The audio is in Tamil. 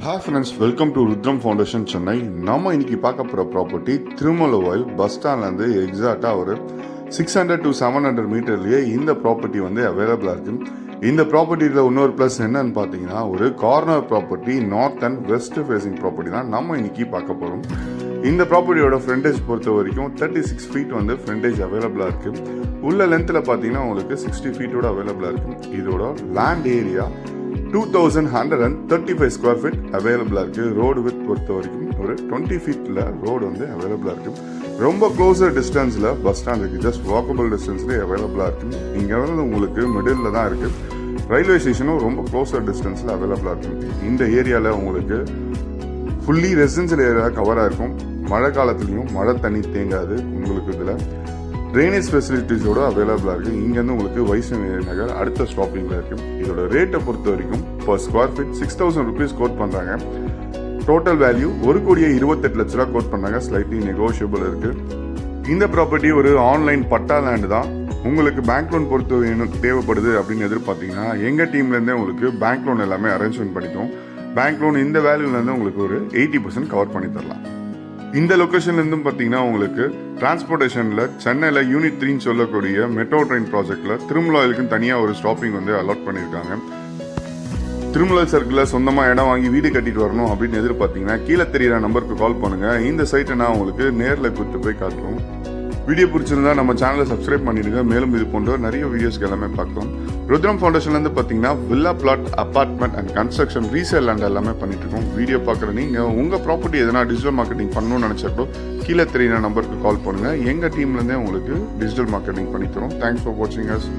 Hi friends, welcome to Rudram foundation Chennai. நம்ம இன்னைக்கு பார்க்க போகிற ப்ராப்பர்ட்டி திருமலவாயில் பஸ் ஸ்டாண்ட்லேருந்து எக்ஸாக்டாக ஒரு 600 to 700 மீட்டர்லேயே இந்த ப்ராப்பர்ட்டி வந்து அவைலபிளாக இருக்குது. இந்த ப்ராப்பர்ட்டியில் இன்னொரு ப்ளஸ் என்னன்னு பார்த்தீங்கன்னா, ஒரு corner property, north and west facing property தான் நம்ம இன்னைக்கு பார்க்க போகிறோம். இந்த ப்ராப்பர்ட்டியோட ஃப்ரண்டேஜ் பொறுத்த வரைக்கும் 36 ஃபீட் வந்து ஃப்ரண்டேஜ் அவைலபிளாக இருக்குது. உள்ள லென்த்தில் பார்த்தீங்கன்னா உங்களுக்கு 60 ஃபீட்டோட அவைலபிளாக இருக்குது. இதோட லேண்ட் ஏரியா 2135 ஸ்கொயர் ஃபீட் அவைலபிளாக இருக்குது. ரோடு வித் பொறுத்த வரைக்கும் ஒரு 20 ஃபீட்டில் ரோடு வந்து அவைலபிளாக இருக்குது. ரொம்ப க்ளோஸர் டிஸ்டன்ஸில் பஸ் ஸ்டாண்ட் இருக்குது. ஜஸ்ட் வாக்கபிள் டிஸ்டன்ஸ்லேயே அவைலபிளாக இருக்குது. இங்கே வந்து உங்களுக்கு மிடில் தான் இருக்குது. ரயில்வே ஸ்டேஷனும் ரொம்ப க்ளோஸர் டிஸ்டன்ஸில் அவைலபிளாக இருக்குது. இந்த ஏரியாவில் உங்களுக்கு ஃபுல்லி ரெசிடென்ஷியல் ஏரியா கவராக இருக்கும். மழை காலத்துலேயும் மழை தண்ணி தேங்காது. உங்களுக்கு இதில் ட்ரைனேஜ் ஃபெசிலிட்டிஸோட அவைலபிளாக இருக்குது. இங்கேருந்து உங்களுக்கு வைஷ்ணவி நகர் அடுத்த ஸ்டாப்பிங்கில் இருக்குது. இதோட ரேட்டை பொறுத்த வரைக்கும் per square feet 6000 rupees quote பண்ணுறாங்க. டோட்டல் வேல்யூ 1,28,00,000 கோட் பண்ணுறாங்க. ஸ்லைட்லி நெகோஷியபிள் இருக்குது. இந்த ப்ராப்பர்ட்டி ஒரு ஆன்லைன் பட்டா லேண்டு தான். உங்களுக்கு பேங்க் லோன் பொறுத்த தேவைப்படுது அப்படின்னு எதிர்பார்த்தீங்கன்னா எங்கள் டீம்லேருந்தே உங்களுக்கு பேங்க் லோன் எல்லாமே அரேஞ்ச்மெண்ட் பண்ணிக்கும். பேங்க் லோன் இந்த வேல்யூலேருந்து உங்களுக்கு ஒரு 80% கவர் பண்ணி தரலாம். இந்த லொக்கேஷன்லேருந்தும் பார்த்தீங்கன்னா உங்களுக்கு டிரான்ஸ்போர்ட்டேஷனில் சென்னையில் யூனிட் 3 சொல்லக்கூடிய மெட்ரோ ட்ரெயின் ப்ராஜெக்டில் திருமலாயிலுக்குன்னு தனியாக ஒரு ஸ்டாப்பிங் வந்து அலாட் பண்ணியிருக்காங்க. திருமலாய் சர்க்கிளில் சொந்தமாக இடம் வாங்கி வீடு கட்டிட்டு வரணும் அப்படின்னு எதிர்பார்த்தீங்கன்னா கீழே தெரியிற நம்பருக்கு கால் பண்ணுங்கள். இந்த சைட்டை நான் உங்களுக்கு நேரில் கூப்பிட்டு போய் காட்டுறோம். வீடியோ பிடிச்சிருந்தா நம்ம சேனலை சப்ஸ்கிரைப் பண்ணிடுங்க. மேலும் இது போன்ற நிறைய வீடியோஸ்க்கு எல்லாமே பார்க்கலாம். ருத்ரம் ஃபவுண்டேஷன்லேருந்து பார்த்தீங்கன்னா villa plot, apartment and construction, resale land எல்லாமே பண்ணிட்டு இருக்கோம். வீடியோ பார்க்குற நீங்கள் உங்கள் ப்ராப்பர்ட்டி எதனா டிஜிட்டல் மார்க்கெட்டிங் பண்ணணும்னு நினச்சாக்கோ கீழே தெரியுற நம்பருக்கு கால் பண்ணுங்கள். எங்கள் டீம்லேருந்தே உங்களுக்கு டிஜிட்டல் மார்க்கெட்டிங் பண்ணி தரோம். தேங்க்ஸ் ஃபார் வாட்சிங் அஸ்.